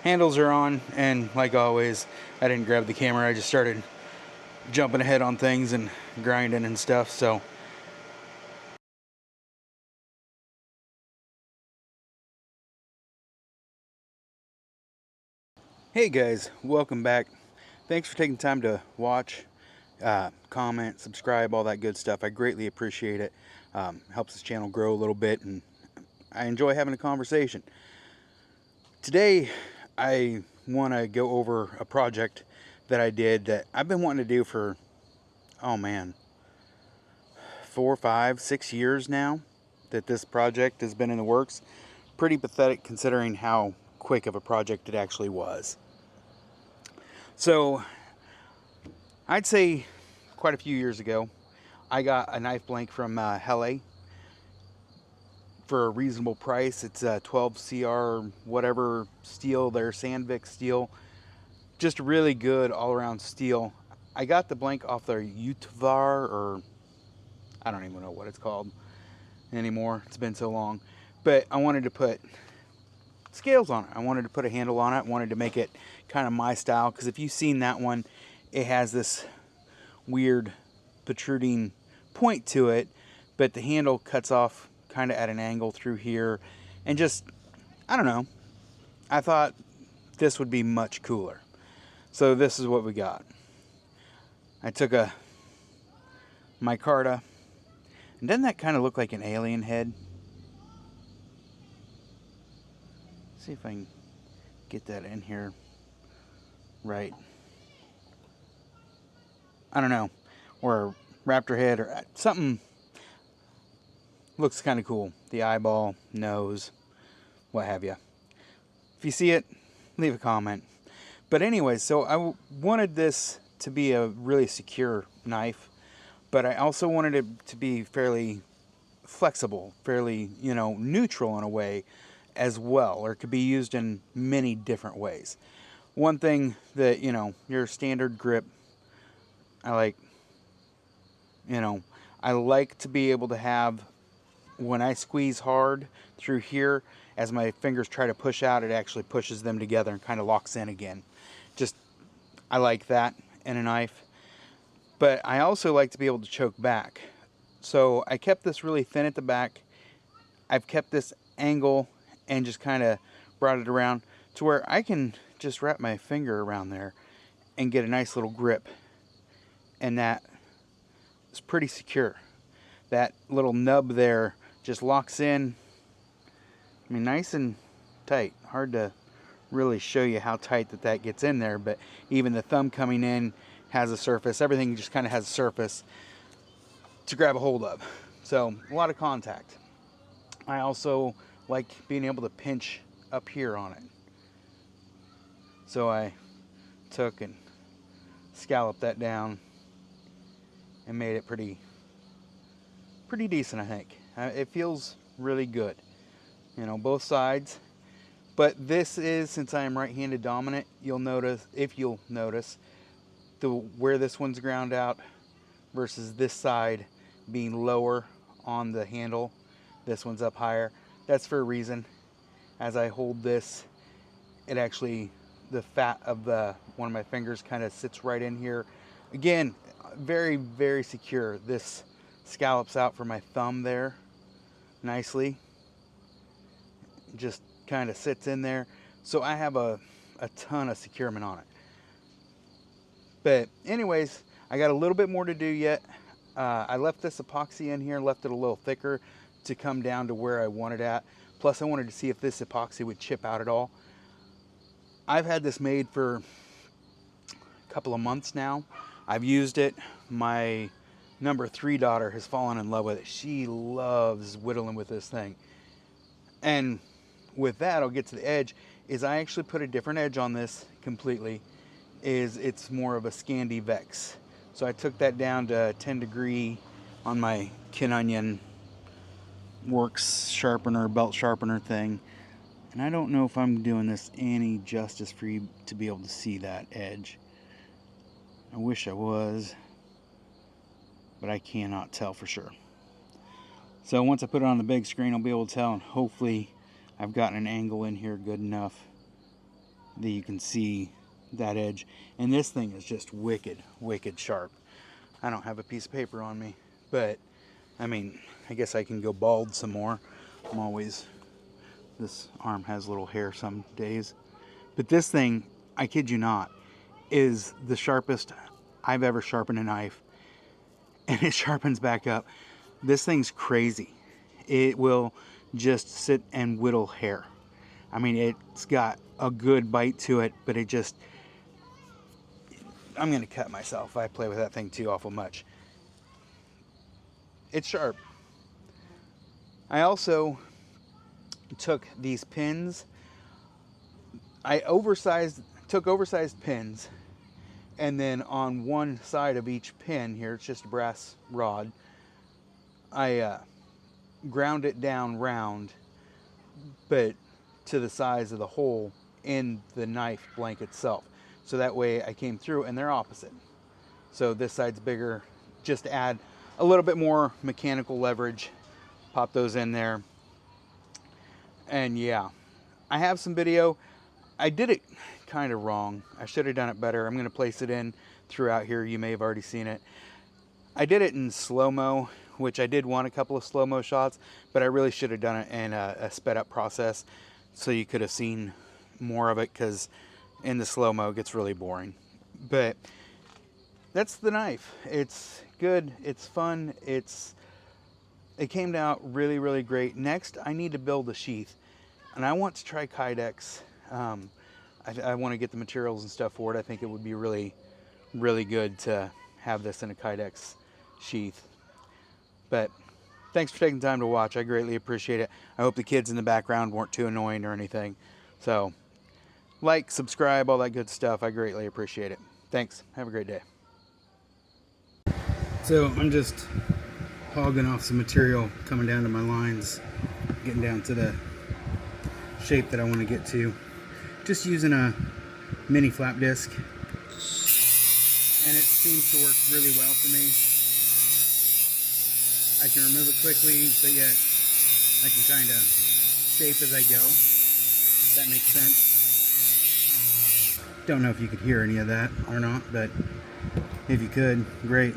handles are on, and like always, I didn't grab the camera. I just started jumping ahead on things and grinding and stuff. So hey guys, welcome back. Thanks for taking time to watch, comment, subscribe, all that good stuff. I greatly appreciate it. Helps this channel grow a little bit, and I enjoy having a conversation. Today I want to go over a project that I did that I've been wanting to do for, oh man, 4, 5, 6 years now that this project has been in the works. Pretty pathetic considering how quick of a project it actually was. So I'd say quite a few years ago, I got a knife blank from Helle for a reasonable price. It's a 12 CR whatever steel, their Sandvik steel. Just really good all around steel. I got the blank off their Utvaer, or I don't even know what it's called anymore. It's been so long. But I wanted to put scales on it. I wanted to put a handle on it. I wanted to make it kind of my style, because if you've seen that one, it has this weird protruding point to it, but the handle cuts off kind of at an angle through here, and just, I don't know, I thought this would be much cooler. So this is what we got. I took a micarta, and doesn't that kind of look like an alien head? See if I can get that in here right. I don't know, or a raptor head or something. Looks kind of cool. The eyeball, nose, what have you. If you see it, leave a comment. But anyway, so I wanted this to be a really secure knife, but I also wanted it to be fairly flexible, fairly, neutral in a way as well, or it could be used in many different ways. One thing that, your standard grip, I like to be able to have, when I squeeze hard through here, as my fingers try to push out, it actually pushes them together and kind of locks in again. Just, I like that in a knife. But I also like to be able to choke back. So I kept this really thin at the back. I've kept this angle and just kind of brought it around to where I can just wrap my finger around there and get a nice little grip. And that is pretty secure. That little nub there just locks in, I mean, nice and tight. Hard to really show you how tight that gets in there, but even the thumb coming in has a surface. Everything just kind of has a surface to grab a hold of. So a lot of contact. I also like being able to pinch up here on it. So I took and scalloped that down and made it pretty decent, I think. It feels really good, both sides. But this is, since I am right-handed dominant, you'll notice where this one's ground out versus this side being lower on the handle. This one's up higher. That's for a reason. As I hold this, it actually, the fat of one of my fingers kind of sits right in here. Again, very, very secure. This scallops out for my thumb there nicely. Just kind of sits in there. So I have a ton of securement on it. But anyways, I got a little bit more to do yet. I left this epoxy in here, left it a little thicker to come down to where I wanted at. Plus I wanted to see if this epoxy would chip out at all. I've had this made for a couple of months now. I've used it. My number 3 daughter has fallen in love with it. She loves whittling with this thing. And with that, I'll get to the edge, is I actually put a different edge on this completely. It's more of a Scandi Vex. So I took that down to 10 degree on my Kin Onion Works sharpener, belt sharpener thing. And I don't know if I'm doing this any justice for you to be able to see that edge. I wish I was, but I cannot tell for sure. So once I put it on the big screen, I'll be able to tell, and hopefully I've gotten an angle in here good enough that you can see that edge. And this thing is just wicked sharp. I don't have a piece of paper on me, but I mean, I guess I can go bald some more. I'm always, this arm has little hair some days. But this thing, I kid you not, is the sharpest I've ever sharpened a knife. And it sharpens back up. This thing's crazy. It will just sit and whittle hair. I mean, it's got a good bite to it, but it just, I'm gonna cut myself. I play with that thing too awful much. It's sharp. I also took these pins. I took oversized pins, and then on one side of each pin here, it's just a brass rod, I ground it down round, but to the size of the hole in the knife blank itself. So that way I came through and they're opposite. So this side's bigger, just to add a little bit more mechanical leverage. Pop those in there. And yeah, I have some video. I did it kind of wrong. I should have done it better. I'm going to place it in throughout here. You may have already seen it. I did it in slow-mo, which I did want a couple of slow-mo shots, but I really should have done it in a sped-up process so you could have seen more of it, because in the slow-mo it gets really boring. But that's the knife. It's good. It's fun. It came out really great. Next, I need to build a sheath, and I want to try Kydex. I want to get the materials and stuff for it. I think it would be really good to have this in a Kydex sheath. But thanks for taking the time to watch. I greatly appreciate it. I hope the kids in the background weren't too annoying or anything. So like, subscribe, all that good stuff. I greatly appreciate it. Thanks. Have a great day. So I'm just hogging off some material, coming down to my lines, getting down to the shape that I want to get to. Just using a mini flap disc, and it seems to work really well for me. I can remove it quickly, but yet I can kind of shape as I go. If that makes sense. Don't know if you could hear any of that or not, but if you could, great.